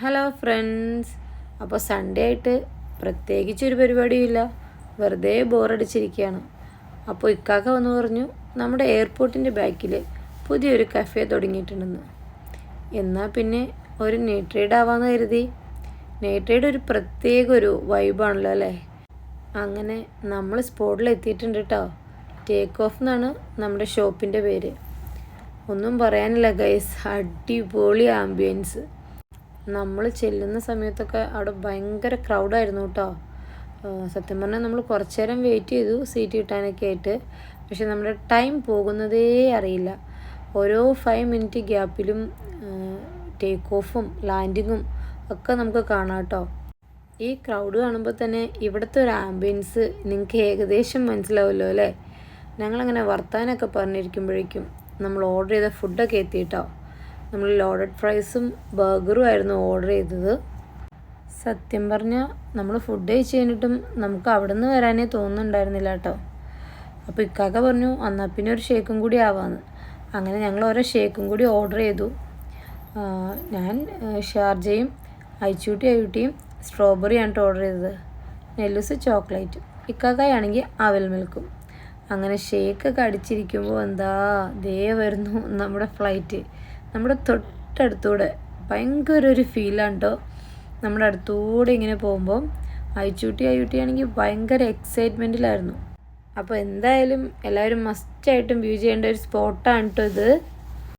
Hello friends. അപ്പോൾ Sunday ആയിട്ട് പ്രത്യേകിച്ചൊരു പരിപാടിയുമില്ല, വെറുതെ ബോറടിച്ചിരിക്കുകയാണ്. അപ്പോൾ ഇക്കാക്ക വന്ന് പറഞ്ഞു നമ്മുടെ എയർപോർട്ടിൻ്റെ ബാക്കിൽ പുതിയൊരു കഫേ തുടങ്ങിയിട്ടുണ്ടെന്ന്. എന്നാൽ പിന്നെ ഒരു നൈറ്റ് റൈഡ് ആവാമെന്ന് കരുതി. നൈറ്റ് റൈഡ് ഒരു പ്രത്യേക ഒരു വൈബാണല്ലോ അല്ലേ. അങ്ങനെ നമ്മൾ സ്പോട്ടിൽ എത്തിയിട്ടുണ്ട് കേട്ടോ. ടേക്ക് ഓഫ് എന്നാണ് നമ്മുടെ ഷോപ്പിൻ്റെ പേര്. ഒന്നും പറയാനില്ല ഗൈസ്, അടിപൊളി ആംബിയൻസ്. നമ്മൾ ചെല്ലുന്ന സമയത്തൊക്കെ അവിടെ ഭയങ്കര ക്രൗഡായിരുന്നു കേട്ടോ. സത്യം പറഞ്ഞാൽ നമ്മൾ കുറച്ച് നേരം വെയിറ്റ് ചെയ്തു സീറ്റ് കിട്ടാനൊക്കെ ആയിട്ട്. പക്ഷെ നമ്മുടെ ടൈം പോകുന്നതേ അറിയില്ല. ഓരോ 5 മിനിറ്റ് ഗ്യാപ്പിലും ടേക്ക് ഓഫും ലാൻഡിങ്ങും ഒക്കെ നമുക്ക് കാണാം കേട്ടോ. ഈ ക്രൗഡ് കാണുമ്പോൾ തന്നെ ഇവിടുത്തെ ഒരു ആംബിയൻസ് നിങ്ങൾക്ക് ഏകദേശം മനസ്സിലാവുമല്ലോ അല്ലേ. ഞങ്ങളങ്ങനെ വർത്താനൊക്കെ പറഞ്ഞിരിക്കുമ്പോഴേക്കും നമ്മൾ ഓർഡർ ചെയ്ത ഫുഡൊക്കെ എത്തിയിട്ടോ. നമ്മൾ ലോഡഡ് ഫ്രൈസും ബർഗറും ആയിരുന്നു ഓർഡർ ചെയ്തത്. സത്യം പറഞ്ഞാൽ നമ്മൾ ഫുഡ് കഴിച്ച് കഴിഞ്ഞിട്ടും നമുക്ക് അവിടെ നിന്ന് വരാനേ തോന്നുന്നുണ്ടായിരുന്നില്ല കേട്ടോ. അപ്പോൾ ഇക്കാക്ക പറഞ്ഞു എന്നാൽ പിന്നെ ഒരു ഷേക്കും കൂടി ആവാമെന്ന്. അങ്ങനെ ഞങ്ങൾ ഓരോ ഷേക്കും കൂടി ഓർഡർ ചെയ്തു. ഞാൻ ഷാർജയും അയ്യൂട്ടിയും സ്ട്രോബെറിയാണ് ഓർഡർ ചെയ്തത്. നെല്ലൂസ് ചോക്ലേറ്റ്, ഇക്കാക്കയാണെങ്കിൽ അവൽ മിൽക്കും. അങ്ങനെ ഷേക്കൊക്കെ അടിച്ചിരിക്കുമ്പോൾ എന്താ ദേ വരുന്നു നമ്മുടെ ഫ്ലൈറ്റ്. നമ്മുടെ തൊട്ടടുത്തൂടെ ഭയങ്കര ഒരു ഫീലാണ് കേട്ടോ. നമ്മുടെ അടുത്തൂടെ ഇങ്ങനെ പോകുമ്പോൾ അയ്യൂട്ടിയാണെങ്കിൽ ഭയങ്കര എക്സൈറ്റ്മെൻറ്റിലായിരുന്നു. അപ്പോൾ എന്തായാലും എല്ലാവരും മസ്റ്റായിട്ടും വ്യൂ ചെയ്യേണ്ട ഒരു സ്പോട്ടാണ് കേട്ടോ ഇത്.